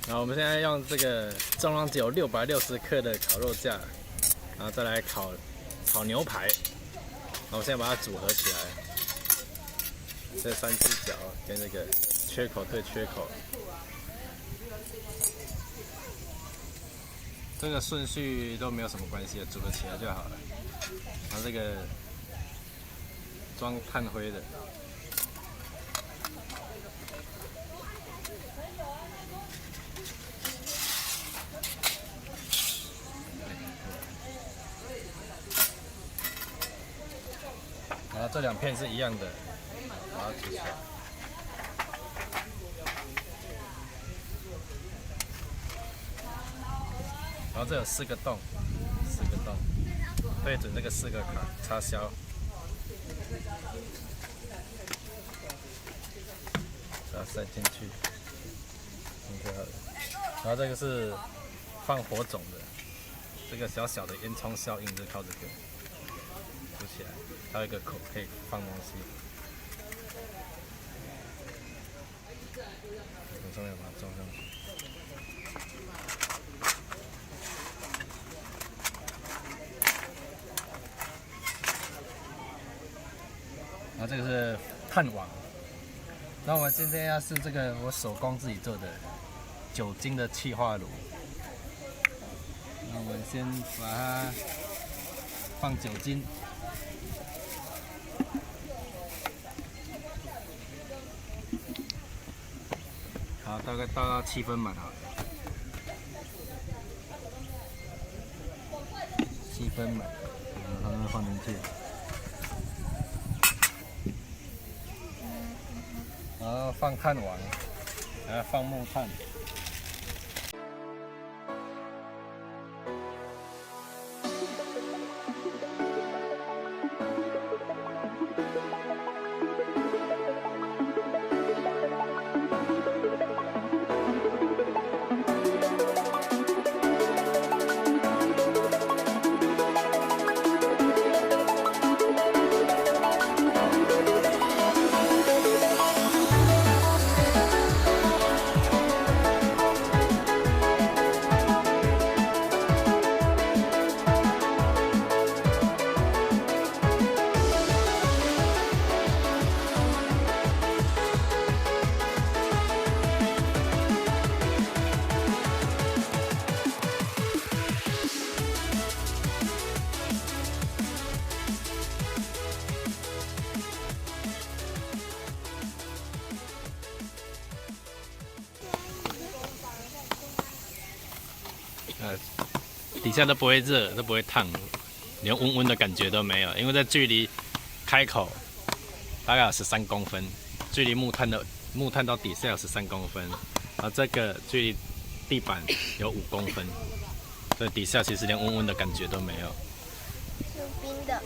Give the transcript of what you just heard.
然后我们现在用这个重量只有660克的烤肉架，然后再来烤牛排。然后我现在把它组合起来，这3只脚跟这个缺口对缺口，这个顺序都没有什么关系的，组合起来就好了。然后这个装炭灰的。然后这2片是一样的，把它组起来。然后这有4个洞，4个洞，对准这个4个卡插销，把它塞进去，就好了。然后这个是放火种的，这个小小的烟囱效应就靠这个组起来，还有一个口可以放东西。从上面把它装上去。然后这个是炭网。那我们今天要是这个我手工自己做的酒精的气化炉。那我们先把它放酒精。好，大概倒到7分满好了。7分满，然后放进去。然后放炭网，还要放木炭。底下都不会热，都不会烫，连温温的感觉都没有，因为在距离开口大概有13公分，距离木炭到底下有13公分，而这个距离地板有5公分，所以底下其实连温温的感觉都没有。是冰的。